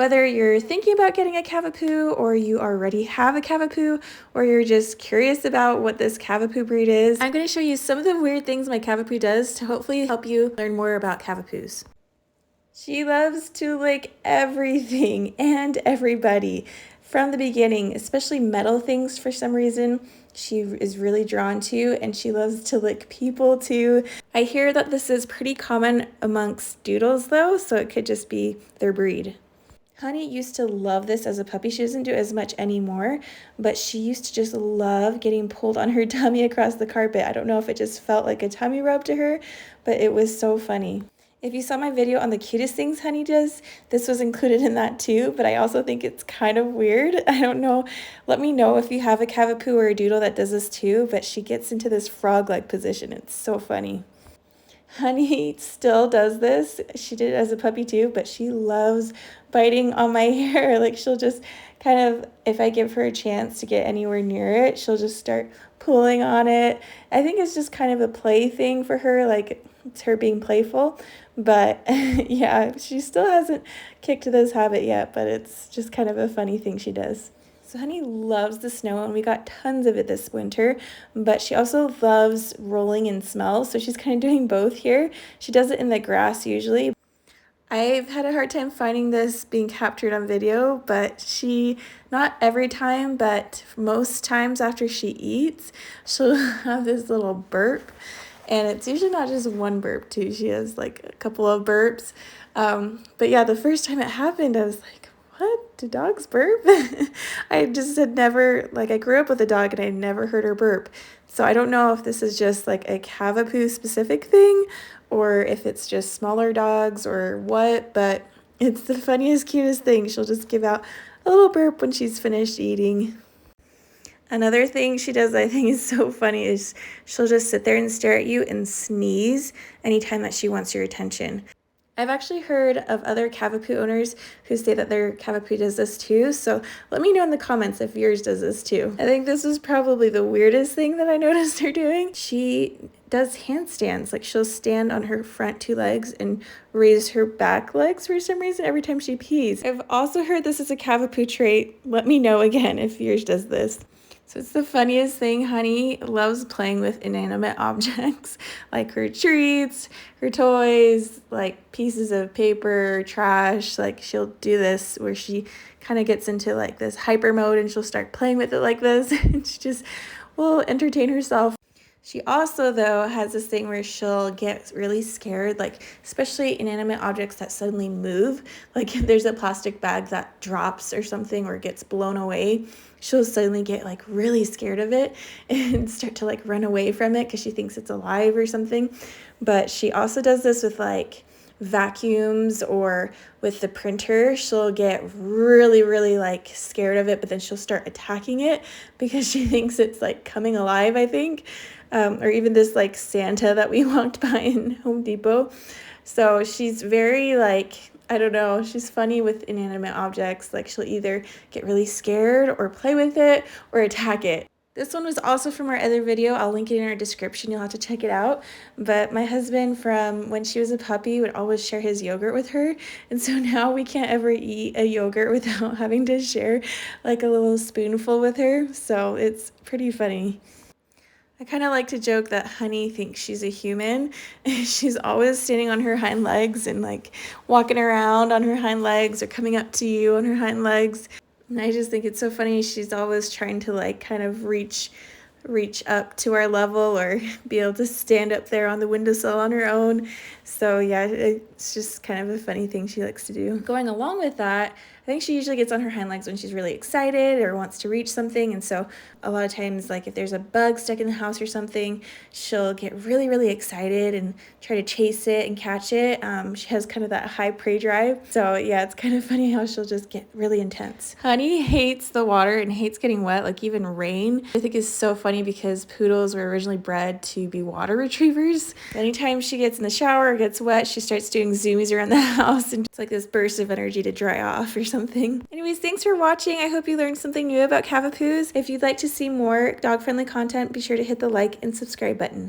Whether you're thinking about getting a Cavapoo, or you already have a Cavapoo, or you're just curious about what this Cavapoo breed is, I'm going to show you some of the weird things my Cavapoo does to hopefully help you learn more about Cavapoos. She loves to lick everything and everybody from the beginning, especially metal things for some reason. She is really drawn to, and she loves to lick people too. I hear that this is pretty common amongst doodles though, so it could just be their breed. Honey used to love this as a puppy. She doesn't do it as much anymore, but she used to just love getting pulled on her tummy across the carpet. I don't know if it just felt like a tummy rub to her, but it was so funny. If you saw my video on the cutest things Honey does, this was included in that too, but I also think it's kind of weird. I don't know. Let me know if you have a Cavapoo or a doodle that does this too, but she gets into this frog-like position. It's so funny. Honey still does this. She did it as a puppy too, but she loves biting on my hair. Like, she'll just kind of, if I give her a chance to get anywhere near it, she'll just start pulling on it. I think it's just kind of a play thing for her, like it's her being playful. But yeah, she still hasn't kicked this habit yet, but it's just kind of a funny thing she does. So Honey loves the snow, and we got tons of it this winter, but she also loves rolling in smells, so she's kind of doing both here. She does it in the grass usually. I've had a hard time finding this being captured on video, but she, not every time, but most times after she eats, she'll have this little burp, and it's usually not just one burp too. She has like a couple of burps. But yeah, the first time it happened, I was like, what? Do dogs burp? I just had never, like, I grew up with a dog and I never heard her burp. So I don't know if this is just like a Cavapoo specific thing, or if it's just smaller dogs or what, but it's the funniest, cutest thing. She'll just give out a little burp when she's finished eating. Another thing she does I think is so funny is she'll just sit there and stare at you and sneeze anytime that she wants your attention. I've actually heard of other Cavapoo owners who say that their Cavapoo does this too, so let me know in the comments if yours does this too. I think this is probably the weirdest thing that I noticed her doing. She does handstands, like she'll stand on her front two legs and raise her back legs for some reason every time she pees. I've also heard this is a Cavapoo trait. Let me know again if yours does this. So it's the funniest thing. Honey loves playing with inanimate objects, like her treats, her toys, like pieces of paper, trash. Like, she'll do this where she kind of gets into like this hyper mode and she'll start playing with it like this, and she just will entertain herself. She also, though, has this thing where she'll get really scared, like especially inanimate objects that suddenly move. Like if there's a plastic bag that drops or something or gets blown away, she'll suddenly get like really scared of it and start to like run away from it because she thinks it's alive or something. But she also does this with like vacuums or with the printer. She'll get really like scared of it, but then she'll start attacking it because she thinks it's like coming alive, I think. Or even this like Santa that we walked by in Home Depot. So she's very like, I don't know, she's funny with inanimate objects. Like, she'll either get really scared or play with it or attack it. This one was also from our other video. I'll link it in our description. You'll have to check it out. But my husband, from when she was a puppy, would always share his yogurt with her. And so now we can't ever eat a yogurt without having to share like a little spoonful with her. So it's pretty funny. I kind of like to joke that Honey thinks she's a human. She's always standing on her hind legs and like walking around on her hind legs or coming up to you on her hind legs. And I just think it's so funny. She's always trying to like kind of reach up to our level or be able to stand up there on the windowsill on her own. So yeah, it's just kind of a funny thing she likes to do. Going along with that, I think she usually gets on her hind legs when she's really excited or wants to reach something. And so a lot of times, like if there's a bug stuck in the house or something, she'll get really excited and try to chase it and catch it. She has kind of that high prey drive. So yeah, it's kind of funny how she'll just get really intense. Honey hates the water and hates getting wet, like even rain. I think is so funny because poodles were originally bred to be water retrievers. Anytime she gets in the shower or gets wet, she starts doing zoomies around the house, and it's like this burst of energy to dry off or something. Anyways, thanks for watching. I hope you learned something new about Cavapoos. If you'd like to see more dog-friendly content, be sure to hit the like and subscribe button.